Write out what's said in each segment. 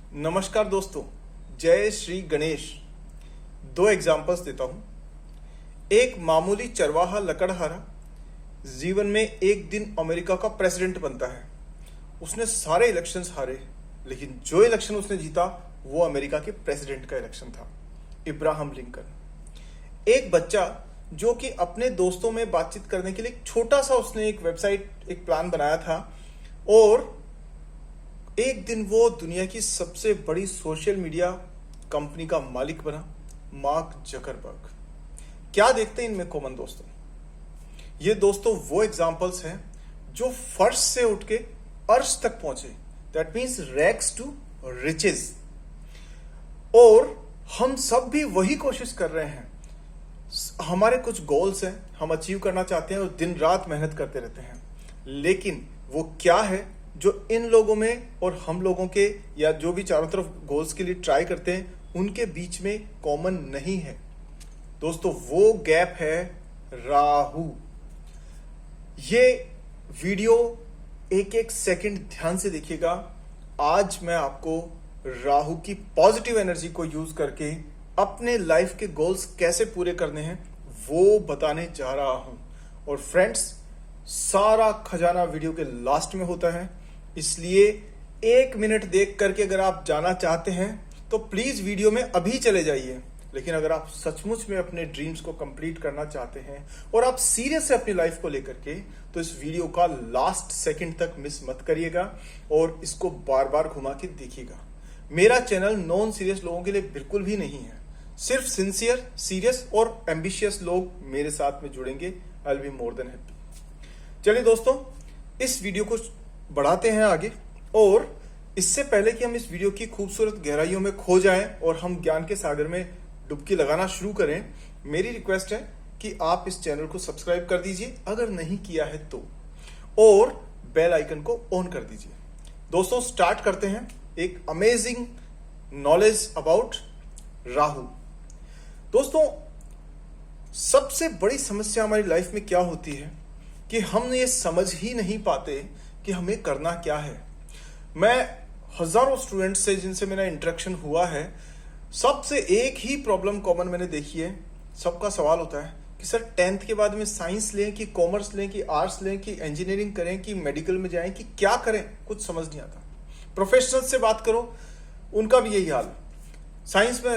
नमस्कार दोस्तों, जय श्री गणेश। दो एग्जाम्पल्स देता हूं। एक मामूली चरवाहा लकड़हारा जीवन में एक दिन अमेरिका का प्रेसिडेंट बनता है। उसने सारे इलेक्शंस हारे, लेकिन जो इलेक्शन उसने जीता वो अमेरिका के प्रेसिडेंट का इलेक्शन था, इब्राहम लिंकन। एक बच्चा जो कि अपने दोस्तों में बातचीत करने के लिए एक छोटा सा उसने एक वेबसाइट, एक प्लान बनाया था, और एक दिन वो दुनिया की सबसे बड़ी सोशल मीडिया कंपनी का मालिक बना, मार्क जकरबर्ग। क्या देखते हैं इनमें कॉमन दोस्तों? ये दोस्तों वो एग्जांपल्स हैं जो फर्श से उठ के अर्श तक पहुंचे। That means rags to riches. और हम सब भी वही कोशिश कर रहे हैं। हमारे कुछ गोल्स हैं, हम अचीव करना चाहते हैं और दिन रात मेहनत करते रहते हैं, लेकिन वो क्या है जो इन लोगों में और हम लोगों के, या जो भी चारों तरफ गोल्स के लिए ट्राई करते हैं, उनके बीच में कॉमन नहीं है दोस्तों? वो गैप है राहु। ये वीडियो एक एक सेकंड ध्यान से देखिएगा। आज मैं आपको राहु की पॉजिटिव एनर्जी को यूज करके अपने लाइफ के गोल्स कैसे पूरे करने हैं वो बताने जा रहा हूं। और फ्रेंड्स, सारा खजाना वीडियो के लास्ट में होता है, इसलिए 1 मिनट देख करके अगर आप जाना चाहते हैं तो प्लीज वीडियो में अभी चले जाइए। लेकिन अगर आप सचमुच में अपने ड्रीम्स को कंप्लीट करना चाहते हैं और आप सीरियस है अपनी लाइफ को लेकर के, तो इस वीडियो का लास्ट सेकंड तक मिस मत करिएगा और इसको बार बार घुमा के देखिएगा। मेरा चैनल नॉन सीरियस लोगों के लिए बिल्कुल भी नहीं है। सिर्फ सिंसियर, सीरियस और एम्बिशियस लोग मेरे साथ में जुड़ेंगे। I will be more than happy. चलिए दोस्तों, इस वीडियो को बढ़ाते हैं आगे। और इससे पहले कि हम इस वीडियो की खूबसूरत गहराइयों में खो जाएं और हम ज्ञान के सागर में डुबकी लगाना शुरू करें, मेरी रिक्वेस्ट है कि आप इस चैनल को सब्सक्राइब कर दीजिए अगर नहीं किया है तो, और बेल आइकन को ऑन कर दीजिए। दोस्तों, स्टार्ट करते हैं एक अमेजिंग नॉलेज अबाउट राहु। दोस्तों, सबसे बड़ी समस्या हमारी लाइफ में क्या होती है कि हम ये समझ ही नहीं पाते कि हमें करना क्या है। मैं हजारों स्टूडेंट्स से जिनसे मेरा इंटरेक्शन हुआ है, सबसे एक ही प्रॉब्लम कॉमन मैंने देखी है। सबका सवाल होता है कि सर 10th के बाद में साइंस लें कि कॉमर्स लें कि आर्ट्स लें कि इंजीनियरिंग करें कि मेडिकल में जाएं कि क्या करें, कुछ समझ नहीं आता। प्रोफेशनल से बात करो, उनका भी यही हाल। साइंस में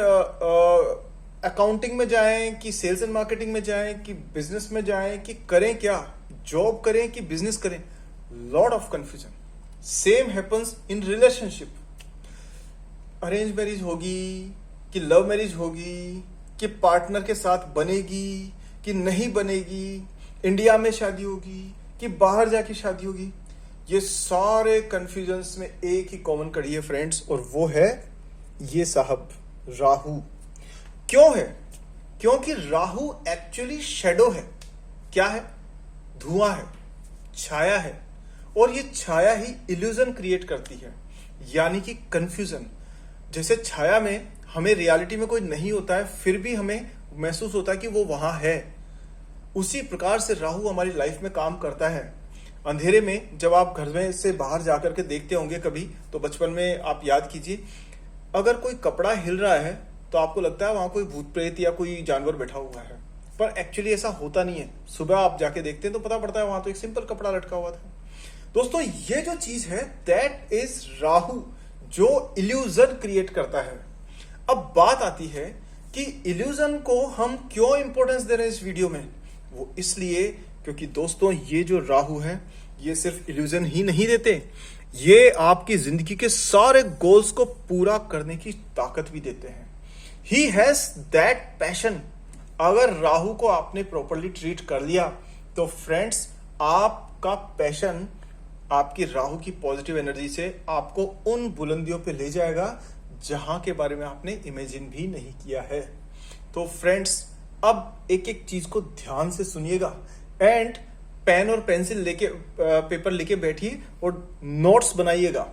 अकाउंटिंग में जाएं कि सेल्स एंड मार्केटिंग में जाएं कि बिजनेस में जाएं कि करें क्या, जॉब करें कि बिजनेस करें, lot of confusion. Same happens in relationship. Arrange marriage होगी कि लव मैरिज होगी, कि पार्टनर के साथ बनेगी कि नहीं बनेगी, इंडिया में शादी होगी कि बाहर जाके शादी होगी, ये सारे कंफ्यूजन्स में एक ही कॉमन कड़ी है फ्रेंड्स, और वो है ये साहब, राहु। क्यों है? क्योंकि राहु एक्चुअली शैडो है। क्या है? धुआं है, छाया है, और ये छाया ही इल्यूजन क्रिएट करती है, यानी कि कंफ्यूजन। जैसे छाया में हमें रियलिटी में कोई नहीं होता है, फिर भी हमें महसूस होता है कि वो वहां है। उसी प्रकार से राहु हमारी लाइफ में काम करता है। अंधेरे में जब आप घर में से बाहर जाकर के देखते होंगे कभी, तो बचपन में आप याद कीजिए, अगर कोई कपड़ा हिल रहा है तो आपको लगता है वहां कोई भूत प्रेत या कोई जानवर बैठा हुआ है, पर एक्चुअली ऐसा होता नहीं है। सुबह आप जाके देखते हैं तो पता पड़ता है वहां तो एक सिंपल कपड़ा लटका हुआ था। दोस्तों, ये जो चीज है दैट इज राहु, जो इल्यूजन क्रिएट करता है। अब बात आती है कि इल्यूजन को हम क्यों इंपॉर्टेंस दे रहे हैं इस वीडियो में। वो इसलिए क्योंकि दोस्तों, ये जो राहु है ये सिर्फ इल्यूजन ही नहीं देते, ये आपकी जिंदगी के सारे गोल्स को पूरा करने की ताकत भी देते हैं। He has that passion. अगर राहु को आपने प्रॉपरली ट्रीट कर लिया तो फ्रेंड्स, आपका पैशन आपकी राहु की पॉजिटिव एनर्जी से आपको उन बुलंदियों पे ले जाएगा जहां के बारे में आपने इमेजिन भी नहीं किया है। तो फ्रेंड्स, अब एक एक चीज को ध्यान से सुनिएगा एंड पेन और पेंसिल लेके, पेपर लेके बैठिए और नोट्स बनाइएगा।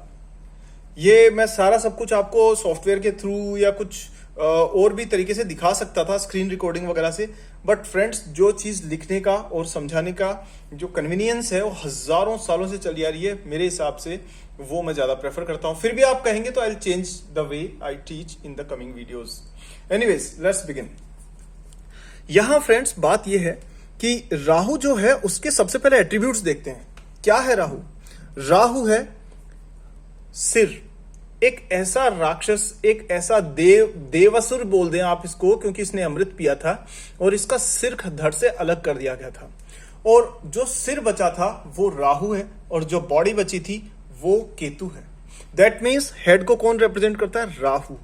ये मैं सारा सब कुछ आपको सॉफ्टवेयर के थ्रू या कुछ और भी तरीके से दिखा सकता था, स्क्रीन रिकॉर्डिंग वगैरह से, बट फ्रेंड्स जो चीज लिखने का और समझाने का जो कन्वीनियंस है वो हजारों सालों से चली आ रही है, मेरे हिसाब से वो मैं ज्यादा प्रेफर करता हूं। फिर भी आप कहेंगे तो I will change the way I teach in the coming videos. Anyways, let's begin. यहां फ्रेंड्स बात यह है कि राहु जो है उसके सबसे पहले एट्रीब्यूट्स देखते हैं। क्या है राहु? राहु है सिर, एक ऐसा राक्षस, एक ऐसा देवासुर बोल दें आप इसको, क्योंकि इसने अमृत पिया था और इसका सिर धड़ से अलग कर दिया गया था, और जो सिर बचा था वो राहु है और जो बॉडी बची थी वो केतु है। दैट मीन्स हेड को कौन रिप्रेजेंट करता है? राहु।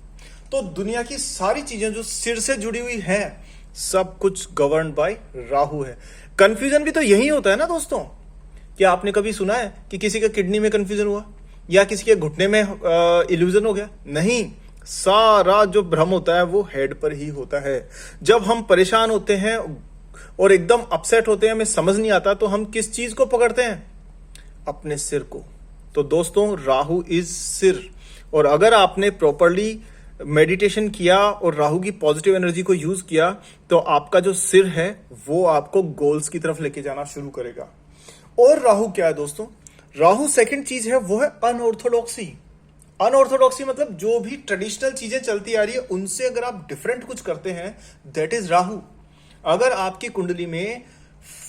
तो दुनिया की सारी चीजें जो सिर से जुड़ी हुई हैं, सब कुछ गवर्न बाय राहु है। कंफ्यूजन भी तो यही होता है ना दोस्तों। क्या आपने कभी सुना है कि किसी का किडनी में कंफ्यूजन हुआ या किसी के घुटने में इल्यूजन हो गया? नहीं, सारा जो भ्रम होता है वो हेड पर ही होता है। जब हम परेशान होते हैं और एकदम अपसेट होते हैं, हमें समझ नहीं आता, तो हम किस चीज को पकड़ते हैं? अपने सिर को। तो दोस्तों राहु इज सिर, और अगर आपने प्रॉपरली मेडिटेशन किया और राहु की पॉजिटिव एनर्जी को यूज किया तो आपका जो सिर है वो आपको गोल्स की तरफ लेके जाना शुरू करेगा। और राहु क्या है दोस्तों? राहु सेकंड चीज है वो है अनऑर्थोडॉक्सी। अनऑर्थोडॉक्सी मतलब जो भी ट्रेडिशनल चीजें चलती आ रही है उनसे अगर आप डिफरेंट कुछ करते हैं, दैट इज राहु। अगर आपकी कुंडली में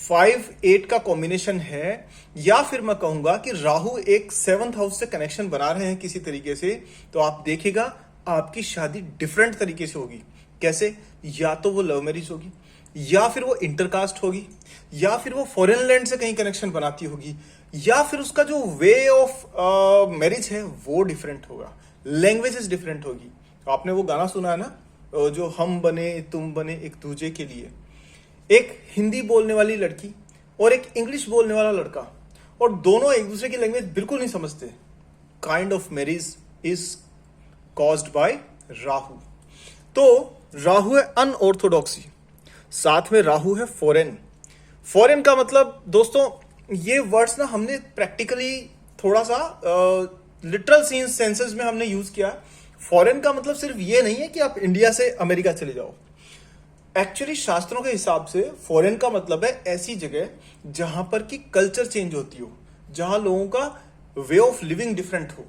5-8 का कॉम्बिनेशन है, या फिर मैं कहूंगा कि राहु एक 7th हाउस से कनेक्शन बना रहे हैं किसी तरीके से, तो आप देखिएगा आपकी शादी डिफरेंट तरीके से होगी। कैसे? या तो वो लव मैरिज होगी, या फिर वो इंटरकास्ट होगी, या फिर वो फॉरेन लैंड से कहीं कनेक्शन बनाती होगी, या फिर उसका जो वे ऑफ मैरिज है वो डिफरेंट होगा, लैंग्वेजेस डिफरेंट होगी। आपने वो गाना सुना है ना, जो हम बने तुम बने एक दूजे के लिए। एक हिंदी बोलने वाली लड़की और एक इंग्लिश बोलने वाला लड़का, और दोनों एक दूसरे की लैंग्वेज बिल्कुल नहीं समझते। Kind of marriage is caused by Rahu. तो राहु है अनऑर्थोडॉक्सी, साथ में राहु है फॉरेन। फॉरेन का मतलब दोस्तों, ये वर्ड्स ना हमने प्रैक्टिकली थोड़ा सा लिटरल सेंसेस में हमने यूज किया। फॉरेन का मतलब सिर्फ ये नहीं है कि आप इंडिया से अमेरिका चले जाओ। एक्चुअली शास्त्रों के हिसाब से फॉरेन का मतलब है ऐसी जगह जहां पर की कल्चर चेंज होती हो, जहां लोगों का वे ऑफ लिविंग डिफरेंट हो।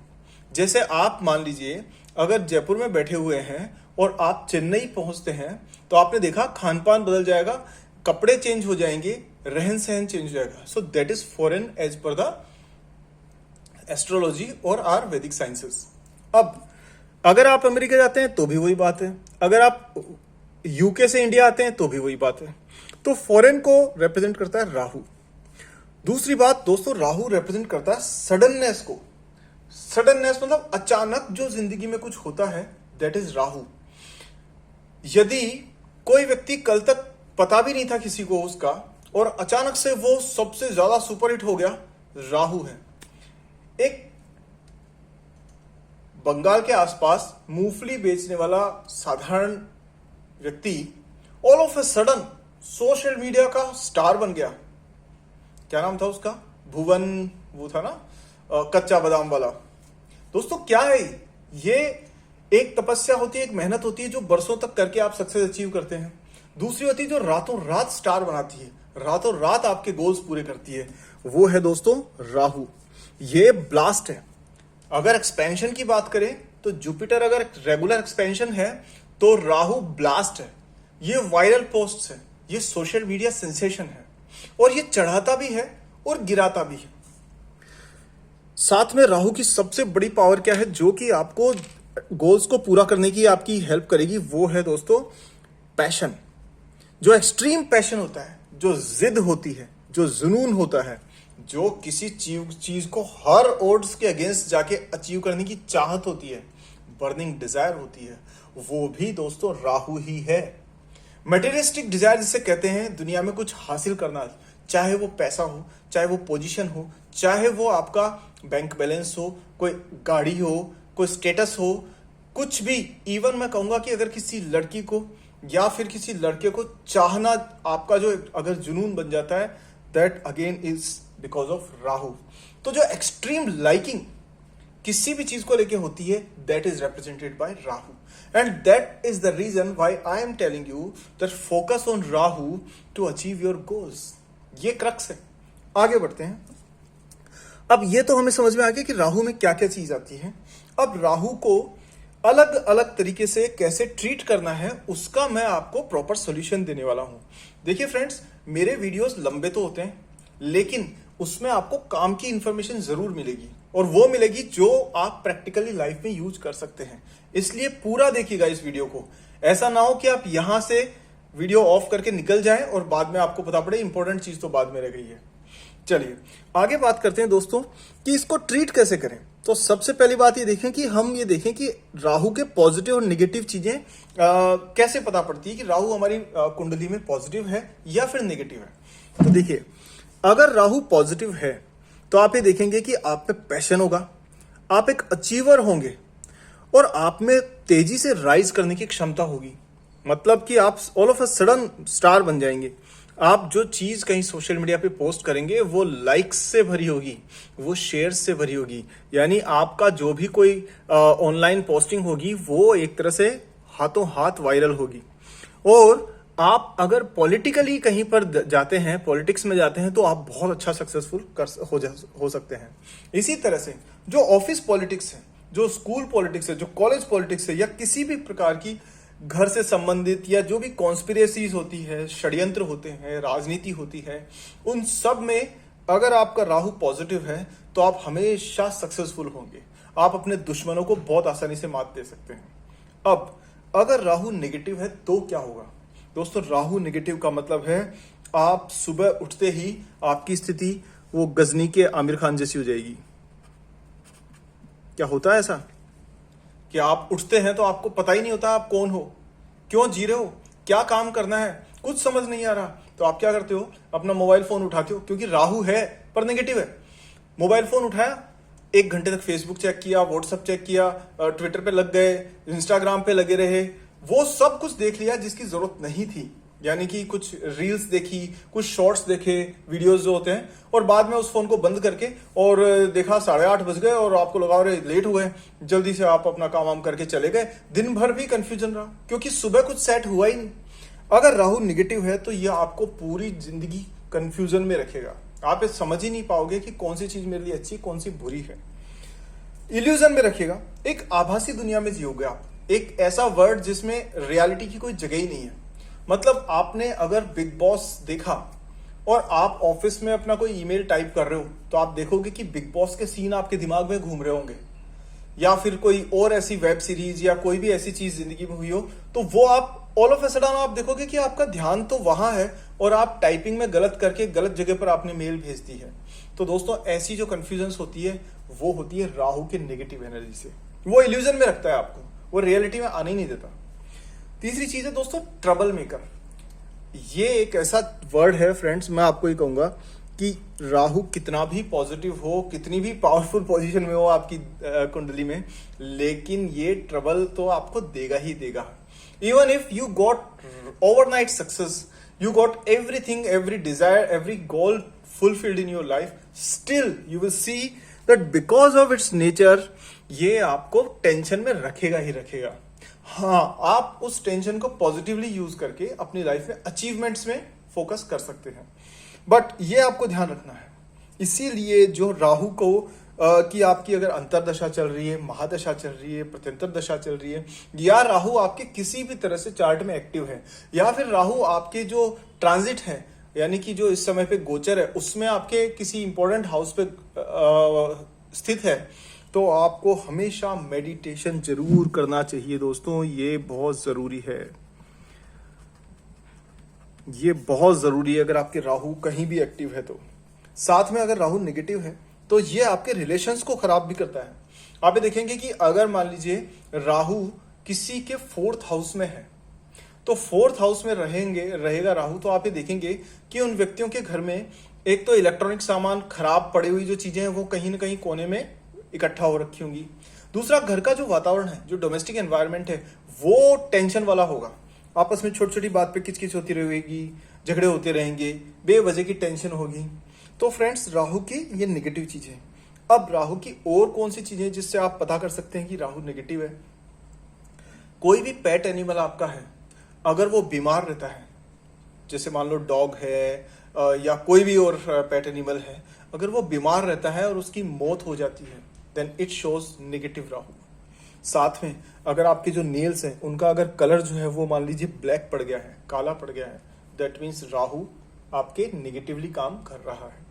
जैसे आप मान लीजिए अगर जयपुर में बैठे हुए हैं और आप चेन्नई पहुंचते हैं, तो आपने देखा खान पान बदल जाएगा, कपड़े चेंज हो जाएंगे, रहन सहन चेंज हो जाएगा। So that is foreign as पर द एस्ट्रोलॉजी और आर वैदिक साइंसेस। अब अगर आप अमेरिका जाते हैं तो भी वही बात है, अगर आप यूके से इंडिया आते हैं तो भी वही बात है। तो फॉरेन को रिप्रेजेंट करता है राहु। दूसरी बात दोस्तों, राहु रिप्रेजेंट करता है सडननेस को। सडननेस मतलब अचानक जो जिंदगी में कुछ होता है, दैट इज राहु। यदि कोई व्यक्ति कल तक पता भी नहीं था किसी को उसका, और अचानक से वो सबसे ज्यादा सुपरहिट हो गया, राहु है। एक बंगाल के आसपास मूंगफली बेचने वाला साधारण व्यक्ति all of a sudden social media का स्टार बन गया। क्या नाम था उसका? भुवन, वो था ना कच्चा बादाम वाला। दोस्तों क्या है ये? एक तपस्या होती है, एक मेहनत होती है जो बरसों तक करके आप सक्सेस अचीव करते हैं। दूसरी होती है जो रातों रात स्टार बनाती है, रातों रात आपके गोल्स पूरे करती है, वो है दोस्तों राहु। ये ब्लास्ट है। अगर एक्सपेंशन की बात करें तो जुपिटर अगर रेगुलर एक्सपेंशन है तो राहु ब्लास्ट है। ये वायरल पोस्ट है, ये सोशल मीडिया सेंसेशन है, और ये चढ़ाता भी है और गिराता भी है। साथ में राहु की सबसे बड़ी पावर क्या है जो कि आपको गोल्स को पूरा करने की आपकी हेल्प करेगी? वो है दोस्तों पैशन। जो एक्सट्रीम पैशन होता है, जो जिद होती है, जो जुनून होता है, जो किसी चीज को हर ओड्स के अगेंस्ट जाके अचीव करने की चाहत होती है, बर्निंग डिजायर होती है, वो भी दोस्तों राहु ही है। मटेरियलिस्टिक डिजायर जिसे कहते हैं, दुनिया में कुछ हासिल करना, चाहे वो पैसा हो, चाहे वो पोजीशन हो, चाहे वो आपका बैंक बैलेंस हो, कोई गाड़ी हो, कोई स्टेटस हो, कुछ भी। इवन मैं कहूंगा कि अगर किसी लड़की को या फिर किसी लड़के को चाहना आपका जो अगर जुनून बन जाता है, that again is because of Rahu. तो जो एक्सट्रीम लाइकिंग, किसी भी चीज को लेके होती है, that is represented by Rahu, and that is the reason why I am telling you that focus on Rahu to achieve your goals. ये क्रक्स है। आगे बढ़ते हैं। अब ये तो हमें समझ में आ गया कि राहु में क्या क्या चीज आती है। अब राहु को अलग अलग तरीके से कैसे ट्रीट करना है उसका मैं आपको प्रॉपर सॉल्यूशन देने वाला हूं। देखिए फ्रेंड्स, मेरे वीडियोस लंबे तो होते हैं, लेकिन उसमें आपको काम की इंफॉर्मेशन जरूर मिलेगी, और वो मिलेगी जो आप प्रैक्टिकली लाइफ में यूज कर सकते हैं। इसलिए पूरा देखिएगा इस वीडियो को। ऐसा ना हो कि आप यहां से वीडियो ऑफ करके निकल जाएं और बाद में आपको पता पड़े इंपॉर्टेंट चीज तो बाद में रह गई है। चलिए आगे बात करते हैं दोस्तों कि इसको ट्रीट कैसे करें। तो सबसे पहली बात ये देखें कि हम ये देखें कि राहु के पॉजिटिव और नेगेटिव चीजें कैसे पता पड़ती है कि राहु हमारी कुंडली में पॉजिटिव है या फिर नेगेटिव है। तो देखिए, अगर राहु पॉजिटिव है तो आप ये देखेंगे कि आप में पैशन होगा, आप एक अचीवर होंगे, और आप में तेजी से राइज करने की क्षमता होगी। मतलब कि आप all of a sudden star बन जाएंगे। आप जो चीज कहीं सोशल मीडिया पे पोस्ट करेंगे वो लाइक्स से भरी होगी, वो शेयर्स से भरी होगी। यानी आपका जो भी कोई ऑनलाइन पोस्टिंग होगी वो एक तरह से हाथों हाथ वायरल होगी। और आप अगर पॉलिटिकली कहीं पर जाते हैं, पॉलिटिक्स में जाते हैं, तो आप बहुत अच्छा सक्सेसफुल हो सकते हैं। इसी तरह से जो ऑफिस पॉलिटिक्स है, जो स्कूल पॉलिटिक्स है, जो कॉलेज पॉलिटिक्स है, या किसी भी प्रकार की घर से संबंधित या जो भी कॉन्स्पिरेसीज होती है, षड्यंत्र होते हैं, राजनीति होती है, उन सब में अगर आपका राहु पॉजिटिव है तो आप हमेशा सक्सेसफुल होंगे। आप अपने दुश्मनों को बहुत आसानी से मात दे सकते हैं। अब अगर राहु नेगेटिव है तो क्या होगा दोस्तों? राहु नेगेटिव का मतलब है आप सुबह उठते ही आपकी स्थिति वो गजनी के आमिर खान जैसी हो जाएगी। क्या होता है ऐसा कि आप उठते हैं तो आपको पता ही नहीं होता आप कौन हो, क्यों जी रहे हो, क्या काम करना है, कुछ समझ नहीं आ रहा। तो आप क्या करते हो? अपना मोबाइल फोन उठाते हो, क्योंकि राहु है पर नेगेटिव है। मोबाइल फोन उठाया, 1 घंटे तक फेसबुक चेक किया, व्हाट्सएप चेक किया, ट्विटर पे लग गए, इंस्टाग्राम पे लगे रहे, वो सब कुछ देख लिया जिसकी जरूरत नहीं थी। यानी कि कुछ रील्स देखी, कुछ शॉर्ट्स देखे, वीडियोस जो होते हैं, और बाद में उस फोन को बंद करके और देखा 8:30 बज गए और आपको लगा रहे लेट हुए, जल्दी से आप अपना काम वाम करके चले गए। दिन भर भी कंफ्यूजन रहा क्योंकि सुबह कुछ सेट हुआ ही नहीं। अगर राहु नेगेटिव है तो यह आपको पूरी जिंदगी कंफ्यूजन में रखेगा। आप ये समझ ही नहीं पाओगे कि कौन सी चीज मेरे लिए अच्छी, कौन सी बुरी है। इल्यूजन में रखेगा। एक आभासी दुनिया में जियोगे आप, एक ऐसा वर्ड जिसमें रियलिटी की कोई जगह ही नहीं है। मतलब आपने अगर बिग बॉस देखा और आप ऑफिस में अपना कोई ईमेल टाइप कर रहे हो तो आप देखोगे कि बिग बॉस के सीन आपके दिमाग में घूम रहे होंगे, या फिर कोई और ऐसी वेब सीरीज या कोई भी ऐसी चीज जिंदगी में हुई हो, तो वो आप ऑल ऑफ ए सडन आप देखोगे कि आपका ध्यान तो वहां है और आप टाइपिंग में गलत करके गलत जगह पर आपने मेल भेज दी है। तो दोस्तों ऐसी जो कंफ्यूजन होती है वो होती है राहु के नेगेटिव एनर्जी से। वो इल्यूजन में रखता है आपको, वो रियलिटी में आने ही नहीं देता। तीसरी चीज है दोस्तों ट्रबल मेकर। ये एक ऐसा वर्ड है फ्रेंड्स, मैं आपको ये कहूंगा कि राहु कितना भी पॉजिटिव हो, कितनी भी पावरफुल पोजीशन में हो आपकी कुंडली में, लेकिन ये ट्रबल तो आपको देगा ही देगा। Even if you got overnight success, you got everything, every desire, every goal fulfilled in your life, still you will see that because of its nature ये आपको टेंशन में रखेगा ही रखेगा। हाँ, आप उस टेंशन को पॉजिटिवली यूज करके अपनी लाइफ में अचीवमेंट्स में फोकस कर सकते हैं, बट ये आपको ध्यान रखना है। इसीलिए जो राहु को कि आपकी अगर अंतरदशा चल रही है, महादशा चल रही है, प्रत्यंतर दशा चल रही है, या राहु आपके किसी भी तरह से चार्ट में एक्टिव है, या फिर राहु आपके जो ट्रांजिट है यानी कि जो इस समय पे गोचर है उसमें आपके किसी इंपॉर्टेंट हाउस पे स्थित है, तो आपको हमेशा मेडिटेशन जरूर करना चाहिए दोस्तों। ये बहुत जरूरी है, ये बहुत जरूरी है अगर आपके राहु कहीं भी एक्टिव है तो। साथ में अगर राहु नेगेटिव है तो ये आपके रिलेशंस को खराब भी करता है। आप ये देखेंगे कि अगर मान लीजिए राहु किसी के 4th हाउस में है, तो 4th हाउस में रहेगा राहु, तो आप ये देखेंगे कि उन व्यक्तियों के घर में एक तो इलेक्ट्रॉनिक सामान खराब पड़ी हुई जो चीजें हैं वो कहीं ना कहीं कोने में इकट्ठा हो रखी होंगी। दूसरा, घर का जो वातावरण है, जो डोमेस्टिक एनवायरनमेंट है, वो टेंशन वाला होगा। आपस में छोटी छोटी बात पे किचकिच होती रहेगी, झगड़े होते रहेंगे, बेवजह की टेंशन होगी। तो फ्रेंड्स, राहु की ये नेगेटिव चीज है। अब राहु की और कौन सी चीजें जिससे आप पता कर सकते हैं कि राहु नेगेटिव है? कोई भी पेट एनिमल आपका है, अगर वो बीमार रहता है, जैसे मान लो डॉग है या कोई भी और पेट एनिमल है, अगर वो बीमार रहता है और उसकी मौत हो जाती है, then it shows negative Rahu. साथ में अगर आपके जो नेल्स हैं उनका अगर कलर जो है वो मान लीजिए ब्लैक पड़ गया है, काला पड़ गया है, दैट मीन्स राहु आपके नेगेटिवली काम कर रहा है।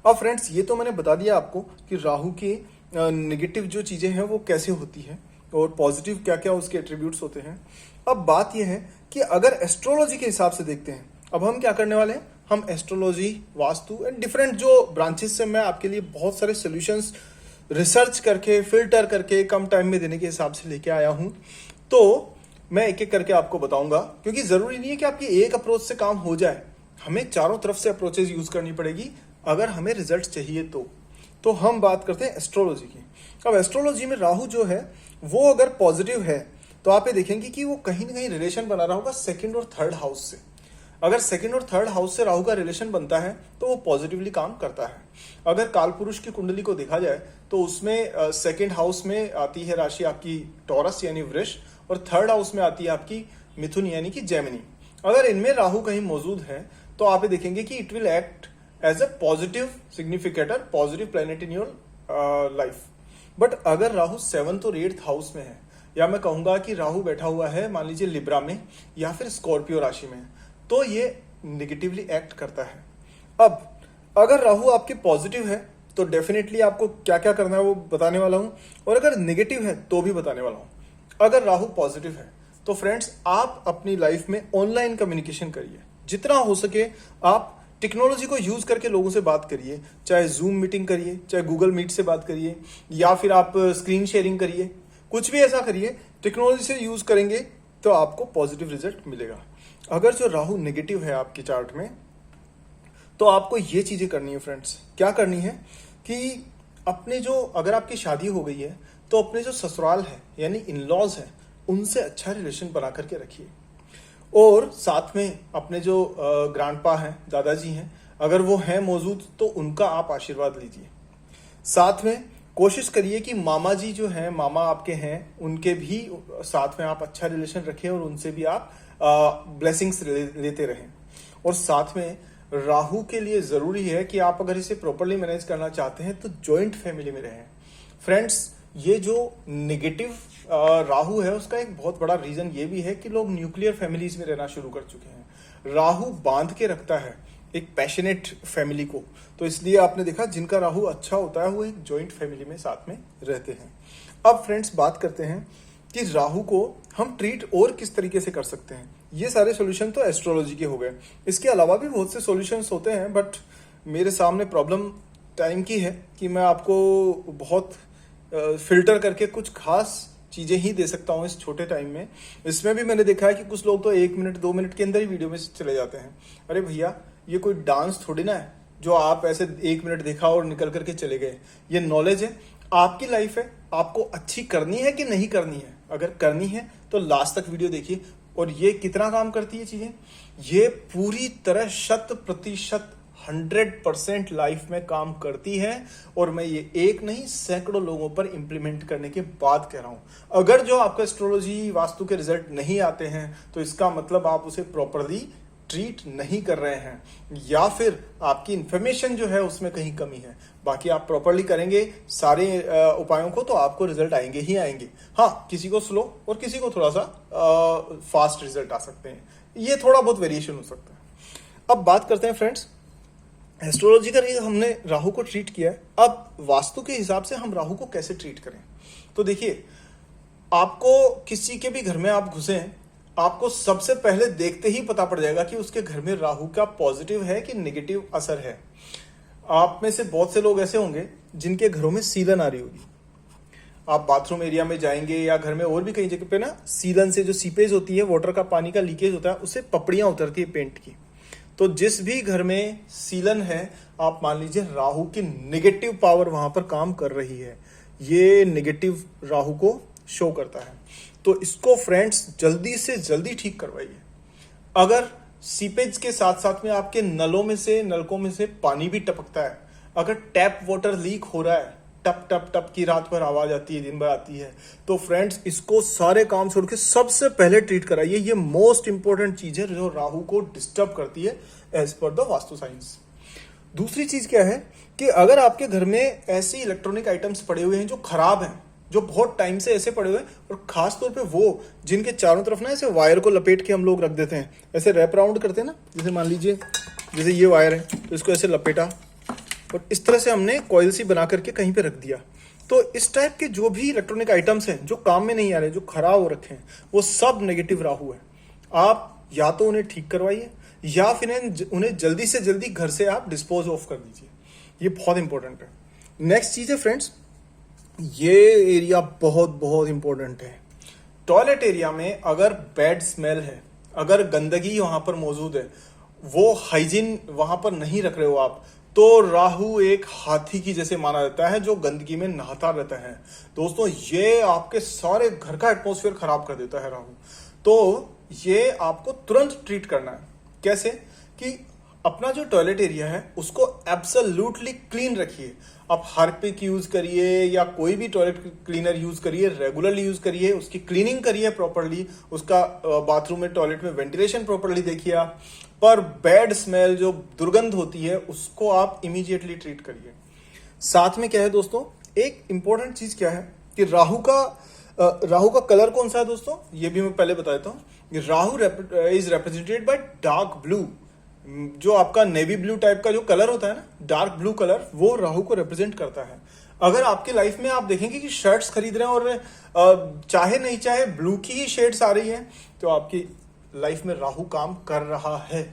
अब फ्रेंड्स, ये तो मैंने बता दिया आपको कि राहु की नेगेटिव जो चीजें हैं वो कैसे होती हैं और पॉजिटिव क्या क्या उसके एट्रीब्यूट्स होते हैं। अब बात यह है कि अगर एस्ट्रोलॉजी के हिसाब से देखते हैं, अब हम क्या करने वाले हैं, हम एस्ट्रोलॉजी, वास्तु एंड डिफरेंट जो ब्रांचेस से मैं आपके लिए बहुत सारे सोल्यूशंस रिसर्च करके फिल्टर करके कम टाइम में देने के हिसाब से लेके आया हूं। तो मैं एक एक करके आपको बताऊंगा, क्योंकि जरूरी नहीं है कि आपकी एक अप्रोच से काम हो जाए, हमें चारों तरफ से अप्रोचेज यूज करनी पड़ेगी अगर हमें रिजल्ट चाहिए तो हम बात करते हैं एस्ट्रोलॉजी की। अब एस्ट्रोलॉजी में राहु जो है वो अगर पॉजिटिव है तो आप ये देखेंगे कि वो कहीं ना कहीं रिलेशन बना रहा होगा सेकंड और थर्ड हाउस से। अगर सेकंड और थर्ड हाउस से राहु का रिलेशन बनता है तो वो पॉजिटिवली काम करता है। अगर कालपुरुष की कुंडली को देखा जाए तो उसमें सेकंड हाउस में आती है राशि आपकी टॉरस यानी वृष, और थर्ड हाउस में आती है आपकी मिथुन यानी कि जेमिनी। अगर इनमें राहु कहीं मौजूद है तो आप ये देखेंगे कि it will act as a positive significator, positive planet in your life. But अगर राहु 7th और 8th हाउस में है, या मैं कहूंगा कि राहु बैठा हुआ है मान लीजिए लिब्रा में या फिर स्कॉर्पियो राशि में, तो ये निगेटिवली एक्ट करता है। अब अगर राहु आपके पॉजिटिव है तो डेफिनेटली आपको क्या क्या करना है वो बताने वाला हूं, और अगर नेगेटिव है तो भी बताने वाला हूं। अगर राहु पॉजिटिव है तो फ्रेंड्स, आप अपनी लाइफ में ऑनलाइन कम्युनिकेशन करिए, जितना हो सके आप टेक्नोलॉजी को यूज करके लोगों से बात करिए, चाहे जूम मीटिंग करिए, चाहे गूगल मीट से बात करिए, या फिर आप स्क्रीन शेयरिंग करिए, कुछ भी ऐसा करिए, टेक्नोलॉजी से यूज करेंगे तो आपको पॉजिटिव रिजल्ट मिलेगा। अगर जो राहु नेगेटिव है आपके चार्ट में तो आपको ये चीजें करनी है फ्रेंड्स। क्या करनी है कि अपने जो, अगर आपकी शादी हो गई है तो अपने जो ससुराल है यानी इन लॉज है उनसे अच्छा रिलेशन बना करके रखिए, और साथ में अपने जो ग्रैंडपा हैं, दादाजी हैं, अगर वो हैं मौजूद तो उनका आप आशीर्वाद लीजिए। साथ में कोशिश करिए कि मामा जी जो हैं, मामा आपके हैं, उनके भी साथ में आप अच्छा रिलेशन रखें और उनसे भी आप ब्लेसिंग्स लेते रहें। और साथ में राहु के लिए जरूरी है कि आप अगर इसे प्रॉपरली मैनेज करना चाहते हैं तो जॉइंट फैमिली में रहें। फ्रेंड्स, ये जो नेगेटिव राहु है उसका एक बहुत बड़ा रीजन ये भी है कि लोग न्यूक्लियर फैमिलीज में रहना शुरू कर चुके हैं। राहु बांध के रखता है एक पैशनेट फैमिली को, तो इसलिए आपने देखा जिनका राहु अच्छा होता है वो एक जॉइंट फैमिली में साथ में रहते हैं। अब फ्रेंड्स, बात करते हैं कि राहु को हम ट्रीट और किस तरीके से कर सकते हैं। ये सारे सॉल्यूशन तो एस्ट्रोलॉजी के हो गए, इसके अलावा भी बहुत से सॉल्यूशंस होते हैं, बट मेरे सामने प्रॉब्लम टाइम की है कि मैं आपको बहुत फिल्टर करके कुछ खास चीजें ही दे सकता हूं इस छोटे टाइम में। इसमें भी मैंने देखा है कि कुछ लोग तो 1 मिनट 2 मिनट के अंदर ही वीडियो में चले जाते हैं। अरे भैया, ये कोई डांस थोड़ी ना है जो आप ऐसे 1 मिनट देखा और निकल करके चले गए। ये नॉलेज है, आपकी लाइफ है, आपको अच्छी करनी है कि नहीं करनी है। अगर करनी है तो लास्ट तक वीडियो देखिए। और ये कितना काम करती है चीजें, ये पूरी तरह 100% 100% लाइफ में काम करती है, और मैं ये एक नहीं सैकड़ों लोगों पर इंप्लीमेंट करने के बाद कह रहा हूं। अगर जो आपको एस्ट्रोलॉजी वास्तु के रिजल्ट नहीं आते हैं तो इसका मतलब आप उसे प्रॉपरली ट्रीट नहीं कर रहे हैं, या फिर आपकी इंफॉर्मेशन जो है उसमें कहीं कमी है। बाकी आप प्रॉपरली करेंगे सारे उपायों को तो आपको रिजल्ट आएंगे ही आएंगे। हाँ, किसी को स्लो और किसी को थोड़ा सा फास्ट रिजल्ट आ सकते हैं, ये थोड़ा बहुत वेरिएशन हो सकता है। अब बात करते हैं फ्रेंड्स, एस्ट्रोलॉजी का हमने राहु को ट्रीट किया है, अब वास्तु के हिसाब से हम राहु को कैसे ट्रीट करें। तो देखिए, आपको किसी के भी घर में आप घुसे, आपको सबसे पहले देखते ही पता पड़ जाएगा कि उसके घर में राहु का पॉजिटिव है कि नेगेटिव असर है। आप में से बहुत से लोग ऐसे होंगे जिनके घरों में सीलन आ रही होगी। आप बाथरूम एरिया में जाएंगे या घर में और भी कई जगह पे ना, सीलन से जो सीपेज होती है, वाटर का, पानी का लीकेज होता है, उससे पपड़ियां उतरती है पेंट की। तो जिस भी घर में सीलन है, आप मान लीजिए राहु की नेगेटिव पावर वहां पर काम कर रही है, ये नेगेटिव राहु को शो करता है। तो इसको फ्रेंड्स जल्दी से जल्दी ठीक करवाइए। अगर सीपेज के साथ साथ में आपके नलों में से, नलकों में से पानी भी टपकता है, अगर टैप वाटर लीक हो रहा है टप टप टप की रात भर आवाज आती है, दिन भर आती है। तो फ्रेंड्स, इसको सारे काम छोड़ के सबसे पहले ट्रीट कराइए। ये मोस्ट इंपॉर्टेंट चीज है जो राहु को डिस्टर्ब करती है एज पर द वास्तु साइंस। दूसरी चीज क्या है कि अगर आपके घर में ऐसे इलेक्ट्रॉनिक आइटम्स पड़े हुए हैं जो खराब हैं, जो बहुत टाइम से ऐसे पड़े हुए हैं, और खास तौर पे वो जिनके चारों तरफ ना ऐसे वायर को लपेट के हम लोग रख देते हैं, ऐसे रैप राउंड करते हैं ना, जैसे मान लीजिए जैसे ये वायर है तो इसको ऐसे लपेटा और इस तरह से हमने कॉइल सी बना करके कहीं पे रख दिया। तो इस टाइप के जो भी इलेक्ट्रॉनिक आइटम्स हैं जो काम में नहीं आ रहे, जो खराब हो रखे हैं, वो सब नेगेटिव राहु है। आप या तो उन्हें ठीक करवाइए या फिर उन्हें जल्दी से जल्दी घर से आप डिस्पोज ऑफ कर दीजिए। ये बहुत इंपॉर्टेंट है। नेक्स्ट चीज है फ्रेंड्स, ये एरिया बहुत बहुत इंपॉर्टेंट है। टॉयलेट एरिया में अगर बैड स्मेल है, अगर गंदगी वहां पर मौजूद है, वो हाइजीन वहां पर नहीं रख रहे हो आप, तो राहु एक हाथी की जैसे माना जाता है जो गंदगी में नहाता रहता है। दोस्तों, ये आपके सारे घर का एटमॉस्फेयर खराब कर देता है राहु। तो ये आपको तुरंत ट्रीट करना है। कैसे? कि अपना जो टॉयलेट एरिया है उसको एब्सोल्युटली क्लीन रखिए। आप हार्पिक यूज करिए या कोई भी टॉयलेट क्लीनर यूज करिए, रेगुलरली यूज करिए, उसकी क्लीनिंग करिए प्रॉपरली, उसका बाथरूम में टॉयलेट में वेंटिलेशन प्रॉपरली देखिए आप। पर बैड स्मेल जो दुर्गंध होती है उसको आप इमीडिएटली ट्रीट करिए। साथ में क्या है दोस्तों, एक इंपॉर्टेंट चीज क्या है कि राहु का कलर कौन सा है दोस्तों, ये भी मैं पहले बता देता हूं। Rahu is represented bye dark blue. जो आपका नेवी ब्लू टाइप का जो कलर होता है ना, डार्क ब्लू कलर, वो राहु को रिप्रेजेंट करता है। अगर आपके लाइफ में आप देखेंगे कि शर्ट्स खरीद रहे हैं और चाहे नहीं चाहे ब्लू की ही शेड्स आ रही है, तो आपकी लाइफ में राहु काम कर रहा है।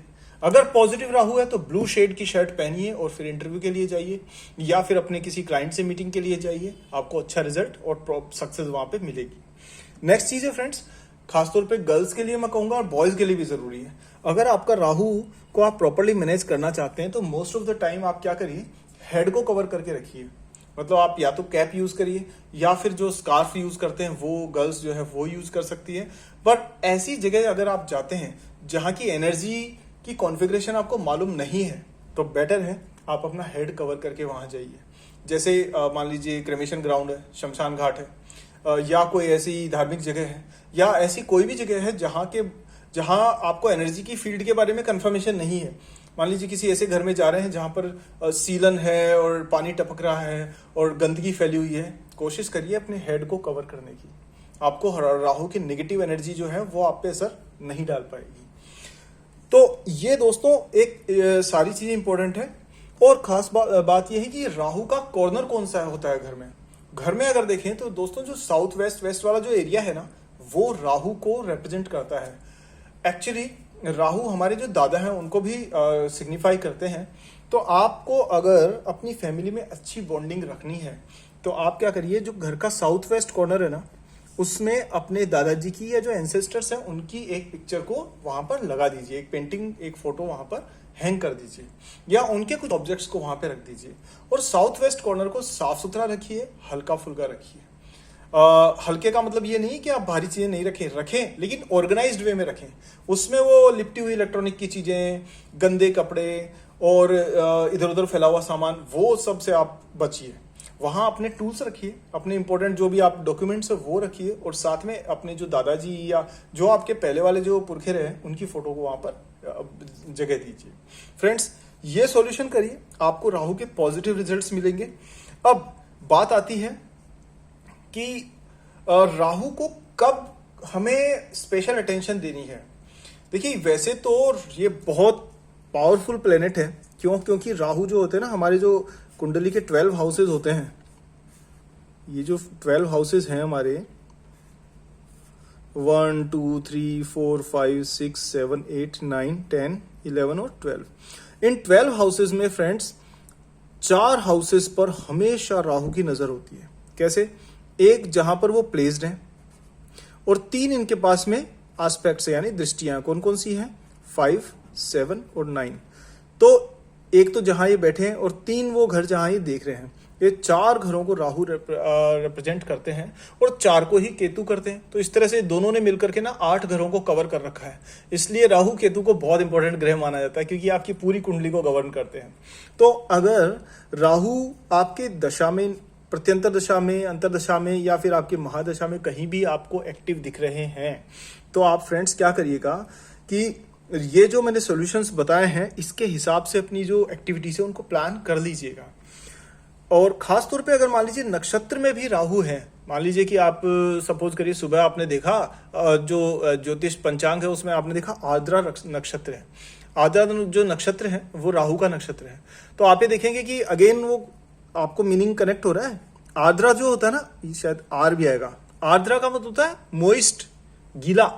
अगर पॉजिटिव राहु है तो ब्लू शेड की शर्ट पहनिए और फिर इंटरव्यू के लिए जाइए या फिर अपने किसी क्लाइंट से मीटिंग के लिए जाइए, आपको अच्छा रिजल्ट और सक्सेस वहां पे मिलेगी। नेक्स्ट चीज है फ्रेंड्स, खासतौर पे गर्ल्स के लिए मैं कहूंगा और बॉयज के लिए भी जरूरी है। अगर आपका राहु को आप प्रॉपरली मैनेज करना चाहते हैं तो मोस्ट ऑफ द टाइम आप क्या करिए, हेड को कवर करके रखिए। मतलब आप या तो कैप यूज करिए या फिर जो स्कार्फ यूज करते हैं वो गर्ल्स जो है वो यूज कर सकती है। पर ऐसी जगह अगर आप जाते हैं जहां की एनर्जी की कॉन्फ़िगरेशन आपको मालूम नहीं है तो बेटर है आप अपना हेड कवर करके वहां जाइए। जैसे मान लीजिए क्रेमेशन ग्राउंड है, शमशान घाट है, या कोई ऐसी धार्मिक जगह है, या ऐसी कोई भी जगह है जहां आपको एनर्जी की फील्ड के बारे में कंफर्मेशन नहीं है। मान लीजिए किसी ऐसे घर में जा रहे हैं जहां पर सीलन है और पानी टपक रहा है और गंदगी फैली हुई है, कोशिश करिए अपने हेड को कवर करने की। आपको राहु की नेगेटिव एनर्जी जो है वो आप पे असर नहीं डाल पाएगी। तो ये दोस्तों एक सारी चीजें इंपॉर्टेंट है। और खास बात यह है कि राहु का कॉर्नर कौन सा होता है घर में। घर में अगर देखें तो दोस्तों जो साउथ वेस्ट वाला जो एरिया है ना, वो राहु को रिप्रेजेंट करता है। एक्चुअली राहु हमारे जो दादा हैं उनको भी सिग्निफाई करते हैं। तो आपको अगर अपनी फैमिली में अच्छी बॉन्डिंग रखनी है तो आप क्या करिए, जो घर का साउथ वेस्ट कॉर्नर है ना, उसमें अपने दादाजी की या जो एंसेस्टर्स हैं उनकी एक पिक्चर को वहां पर लगा दीजिए, एक पेंटिंग, एक फोटो वहां पर हैंग कर दीजिए, या उनके कुछ ऑब्जेक्ट्स को वहां पे रख दीजिए। और साउथ वेस्ट कॉर्नर को साफ सुथरा रखिए, हल्का फुल्का रखिए। हल्के का मतलब ये नहीं कि आप भारी चीजें नहीं रखें, लेकिन ऑर्गेनाइज्ड वे में रखें। उसमें वो लिपटी हुई इलेक्ट्रॉनिक की चीजें, गंदे कपड़े और इधर उधर फैला हुआ सामान, वो सब से आप बचिए। वहां अपने टूल्स रखिए, अपने इंपॉर्टेंट जो भी आप डॉक्यूमेंट्स है वो रखिए, और साथ में अपने जो दादाजी या जो आपके पहले वाले जो पुरखे रहे उनकी फोटो को वहां पर जगह दीजिए। फ्रेंड्स, ये सॉल्यूशन करिए, आपको राहु के पॉजिटिव रिजल्ट्स मिलेंगे। अब बात आती है कि राहु को कब हमें स्पेशल अटेंशन देनी है। देखिए, वैसे तो ये बहुत पावरफुल प्लेनेट है। क्योंकि राहु जो होते हैं ना, हमारे जो कुंडली के 12 हाउसेज होते हैं, ये जो 12 हाउसेज हैं हमारे 1 2 3 4 5 6 7 8 9 10 11 और 12, इन 12 हाउसेज में फ्रेंड्स 4 हाउसेज पर हमेशा राहु की नजर होती है। कैसे? एक जहां पर वो प्लेस्ड हैं, और 3 इनके पास में एस्पेक्ट्स यानी दृष्टियां कौन कौन सी हैं, 5 7 और 9। तो एक तो जहां ये बैठे हैं और 3 वो घर जहां ये देख रहे हैं। ये 4 घरों को राहु रिप्रेजेंट करते हैं और 4 को ही केतु करते हैं। तो इस तरह से दोनों ने मिलकर के ना 8 घरों को कवर कर रखा है। इसलिए राहु केतु को बहुत इंपॉर्टेंट ग्रह माना जाता है, क्योंकि आपकी पूरी कुंडली को गवर्न करते हैं। तो अगर राहु आपके दशा में प्रत्यंतर दशा में, अंतरदशा में या फिर आपके महादशा में कहीं भी आपको एक्टिव दिख रहे हैं, तो आप फ्रेंड्स क्या करिएगा कि ये जो मैंने सॉल्यूशंस बताए हैं इसके हिसाब से अपनी जो एक्टिविटीज है उनको प्लान कर लीजिएगा। और खास तौर पे अगर मान लीजिए नक्षत्र में भी राहु है, मान लीजिए कि आप सपोज करिए सुबह आपने देखा जो ज्योतिष पंचांग है उसमें आपने देखा आर्द्रा नक्षत्र है, आर्द्रा जो नक्षत्र है वो राहु का नक्षत्र है, तो आप ये देखेंगे कि अगेन वो आपको मीनिंग कनेक्ट हो रहा है। आर्द्रा जो होता है ना, शायद आर भी आएगा, आर्द्रा का मतलब होता है मोइस्ट, गीला।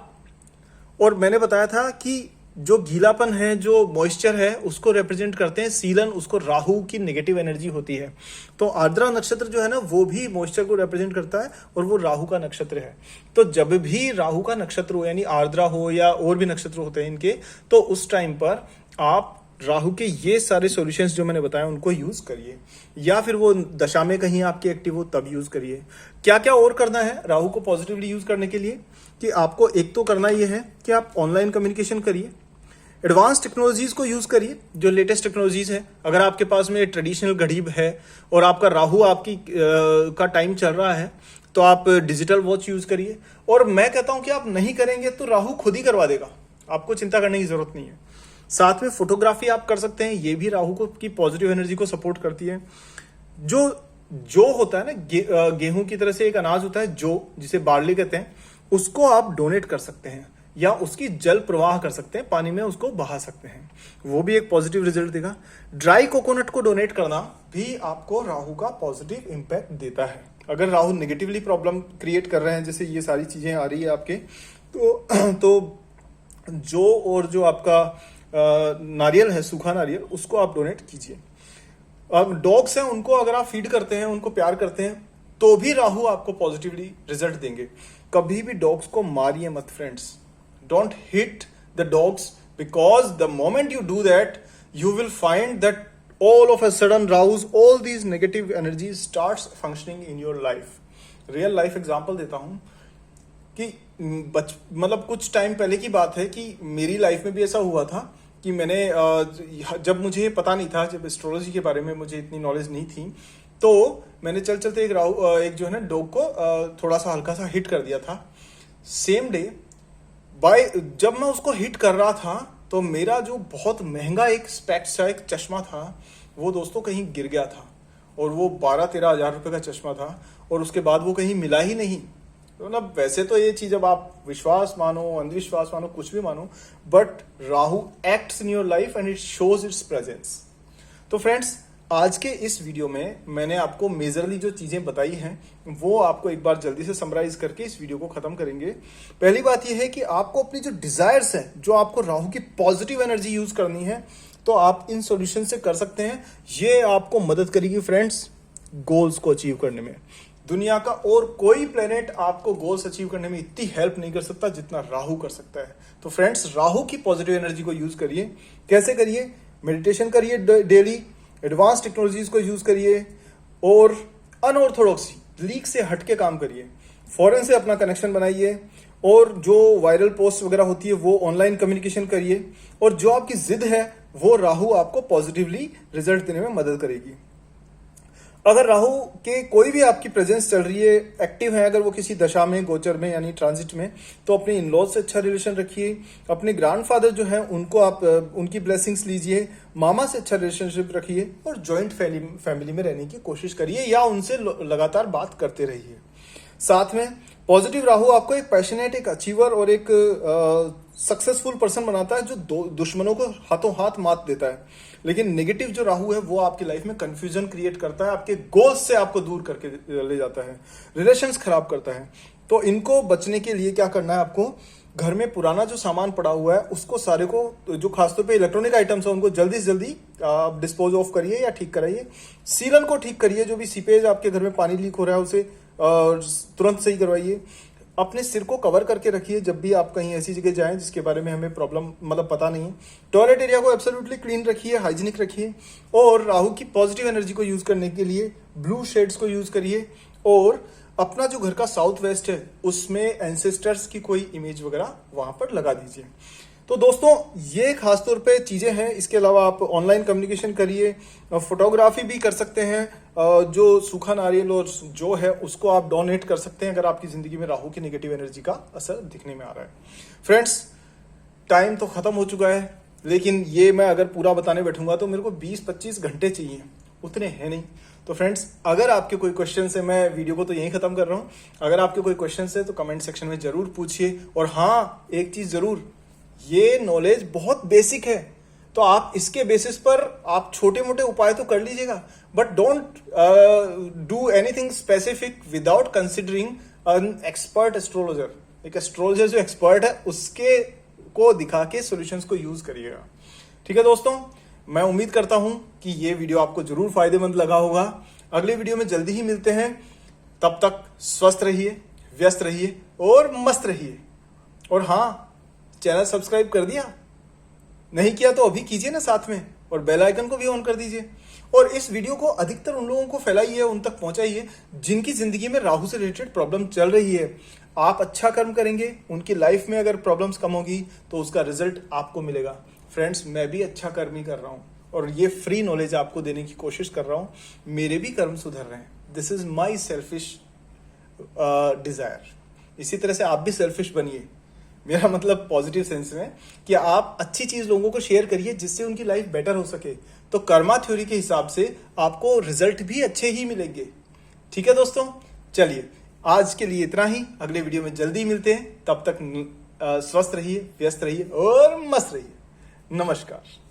और मैंने बताया था कि जो गीलापन है, जो मॉइस्चर है, उसको रिप्रेजेंट करते हैं सीलन, उसको राहु की नेगेटिव एनर्जी होती है। तो आर्द्रा नक्षत्र जो है ना वो भी मॉइस्चर को रिप्रेजेंट करता है और वो राहु का नक्षत्र है। तो जब भी राहु का नक्षत्र हो, यानी आर्द्रा हो या और भी नक्षत्र होते हैं इनके, तो उस टाइम पर आप राहु के ये सारे सॉल्यूशंस जो मैंने बताया उनको यूज करिए, या फिर वो दशा में कहीं आपकी एक्टिव हो तब यूज करिए। क्या क्या और करना है राहु को पॉजिटिवली यूज करने के लिए, कि आपको एक तो करना यह है कि आप ऑनलाइन कम्युनिकेशन करिए, एडवांस टेक्नोलॉजीज को यूज करिए, जो लेटेस्ट टेक्नोलॉजीज है। अगर आपके पास में ट्रेडिशनल घड़ी है और आपका राहु आपकी का टाइम चल रहा है तो आप डिजिटल वॉच यूज करिए। और मैं कहता हूं कि आप नहीं करेंगे तो राहु खुद ही करवा देगा, आपको चिंता करने की जरूरत नहीं है। साथ में फोटोग्राफी आप कर सकते हैं, ये भी राहु को की पॉजिटिव एनर्जी को सपोर्ट करती है। जो होता है ना गेहूं की तरह से एक अनाज होता है जो, जिसे बार्ली कहते हैं, उसको आप डोनेट कर सकते हैं या उसकी जल प्रवाह कर सकते हैं, पानी में उसको बहा सकते हैं, वो भी एक पॉजिटिव रिजल्ट देगा। ड्राई कोकोनट को डोनेट करना भी आपको राहु का पॉजिटिव इंपैक्ट देता है। अगर राहु नेगेटिवली प्रॉब्लम क्रिएट कर रहे हैं, जैसे ये सारी चीजें आ रही है आपके, तो जो आपका नारियल है, सूखा नारियल, उसको आप डोनेट कीजिए। अब डॉग्स हैं, उनको अगर आप फीड करते हैं, उनको प्यार करते हैं, तो भी राहु आपको पॉजिटिवली रिजल्ट देंगे। कभी भी डॉग्स को मारिए मत friends, don't hit the dogs, because the moment you do that you will find that all of a sudden Rahu's all these negative energies starts functioning in your life. real life example देता हूं कि मतलब कुछ time पहले की बात है कि मेरी लाइफ में भी ऐसा हुआ था कि मैंने जब मुझे पता नहीं था, जब एस्ट्रोलॉजी के बारे में मुझे इतनी नॉलेज नहीं थी, तो मैंने चलते एक जो है ना डॉग को थोड़ा सा हल्का सा हिट कर दिया था। सेम डे जब मैं उसको हिट कर रहा था तो मेरा जो बहुत महंगा एक स्पेक्स था, एक चश्मा था, वो दोस्तों कहीं गिर गया था, और वो 12-13 हजार रुपए का चश्मा था, और उसके बाद वो कहीं मिला ही नहीं। तो ना वैसे तो ये चीज अब आप विश्वास मानो, अंधविश्वास मानो, कुछ भी मानो, but Rahu acts in your life and it shows it's presence. तो फ्रेंड्स, आज के इस वीडियो में मैंने आपको मेजरली जो चीजें बताई हैं वो आपको एक बार जल्दी से समराइज करके इस वीडियो को खत्म करेंगे। पहली बात यह है कि आपको अपनी जो डिजायर्स हैं, जो आपको राहु की पॉजिटिव एनर्जी यूज करनी है, तो आप इन सॉल्यूशन से कर सकते हैं। ये आपको मदद करेगी फ्रेंड्स गोल्स को अचीव करने में। दुनिया का और कोई प्लेनेट आपको गोल्स अचीव करने में इतनी हेल्प नहीं कर सकता जितना राहु कर सकता है। तो फ्रेंड्स, राहु की पॉजिटिव एनर्जी को यूज करिए। कैसे करिए? मेडिटेशन करिए डेली, एडवांस टेक्नोलॉजीज को यूज करिए, और अनऑर्थोडॉक्सी लीक से हटके काम करिए। फॉरेन से अपना कनेक्शन बनाइए, और जो वायरल पोस्ट वगैरह होती है वो ऑनलाइन कम्युनिकेशन करिए, और जो आपकी जिद है वो राहु आपको पॉजिटिवली रिजल्ट देने में मदद करेगी। अगर राहु के कोई भी आपकी प्रेजेंस चल रही है, एक्टिव है, अगर वो किसी दशा में, गोचर में, यानी ट्रांजिट में, तो अपने इन लॉज से अच्छा रिलेशन रखिए। अपने ग्रैंडफादर जो है उनको आप उनकी ब्लेसिंग्स लीजिए, मामा से अच्छा रिलेशनशिप रखिए, और जॉइंट फैमिली में रहने की कोशिश करिए, या उनसे लगातार बात करते रहिए। साथ में पॉजिटिव राहु आपको एक पैशनेट, एक अचीवर और एक सक्सेसफुल पर्सन बनाता है, जो दुश्मनों को हाथों हाथ मात देता है। लेकिन नेगेटिव जो राहु है वो आपकी लाइफ में कंफ्यूजन क्रिएट करता है, आपके गोल्स से आपको दूर करके ले जाता है, रिलेशंस खराब करता है। तो इनको बचने के लिए क्या करना है आपको? घर में पुराना जो सामान पड़ा हुआ है उसको सारे को, जो खासतौर पे इलेक्ट्रॉनिक आइटम्स है, उनको जल्दी से जल्दी आप डिस्पोज ऑफ करिए या ठीक कराइए। सीलन को ठीक करिए, जो भी सीपेज आपके घर में पानी लीक हो रहा है उसे तुरंत सही करवाइए। अपने सिर को कवर करके रखिए जब भी आप कहीं ऐसी जगह जाएं जिसके बारे में हमें प्रॉब्लम मतलब पता नहीं है। टॉयलेट एरिया को एब्सोल्युटली क्लीन रखिए, हाइजीनिक रखिए। और राहु की पॉजिटिव एनर्जी को यूज करने के लिए ब्लू शेड्स को यूज करिए, और अपना जो घर का साउथ वेस्ट है उसमें एंसेस्टर्स की कोई इमेज वगैरह वहां पर लगा दीजिए। तो दोस्तों, ये खासतौर पे चीजें हैं। इसके अलावा आप ऑनलाइन कम्युनिकेशन करिए, फोटोग्राफी भी कर सकते हैं, जो सूखा नारियल और जो है उसको आप डोनेट कर सकते हैं अगर आपकी जिंदगी में राहु की नेगेटिव एनर्जी का असर दिखने में आ रहा है। फ्रेंड्स, टाइम तो खत्म हो चुका है, लेकिन ये मैं अगर पूरा बताने बैठूंगा तो मेरे को 20-25 घंटे चाहिए, उतने हैं नहीं। तो फ्रेंड्स, अगर आपके कोई क्वेश्चन है, मैं वीडियो को तो यहीं खत्म कर रहा हूं। अगर आपके कोई क्वेश्चन है तो कमेंट सेक्शन में जरूर पूछिए। और हाँ, एक चीज जरूर, ये नॉलेज बहुत बेसिक है, तो आप इसके बेसिस पर आप छोटे मोटे उपाय तो कर लीजिएगा, but don't do anything specific without considering an expert astrologer. एक एस्ट्रोलॉजर जो एक्सपर्ट है उसके को दिखा के सॉल्यूशंस को यूज करिएगा। ठीक है दोस्तों, मैं उम्मीद करता हूं कि ये वीडियो आपको जरूर फायदेमंद लगा होगा। अगले वीडियो में जल्दी ही मिलते हैं, तब तक स्वस्थ रहिए, व्यस्त रहिए और मस्त रहिए। और हाँ, चैनल सब्सक्राइब कर दिया? नहीं किया तो अभी कीजिए ना साथ में, और बेल आइकन को भी ऑन कर दीजिए। और इस वीडियो को अधिकतर उन लोगों को फैलाइए, उन तक पहुंचाइए जिनकी जिंदगी में राहु से रिलेटेड प्रॉब्लम चल रही है। आप अच्छा कर्म करेंगे, उनकी लाइफ में अगर प्रॉब्लम्स कम होगी तो उसका रिजल्ट आपको मिलेगा। फ्रेंड्स, मैं भी अच्छा कर्म ही कर रहा हूं और ये फ्री नॉलेज आपको देने की कोशिश कर रहा हूं। मेरे भी कर्म सुधर रहे हैं। This is my selfish desire. इसी तरह से आप भी सेल्फिश बनिए, मेरा मतलब पॉजिटिव सेंस में, कि आप अच्छी चीज लोगों को शेयर करिए जिससे उनकी लाइफ बेटर हो सके। तो कर्मा थ्योरी के हिसाब से आपको रिजल्ट भी अच्छे ही मिलेंगे। ठीक है दोस्तों, चलिए आज के लिए इतना ही। अगले वीडियो में जल्दी मिलते हैं, तब तक स्वस्थ रहिए, व्यस्त रहिए और मस्त रहिए। नमस्कार।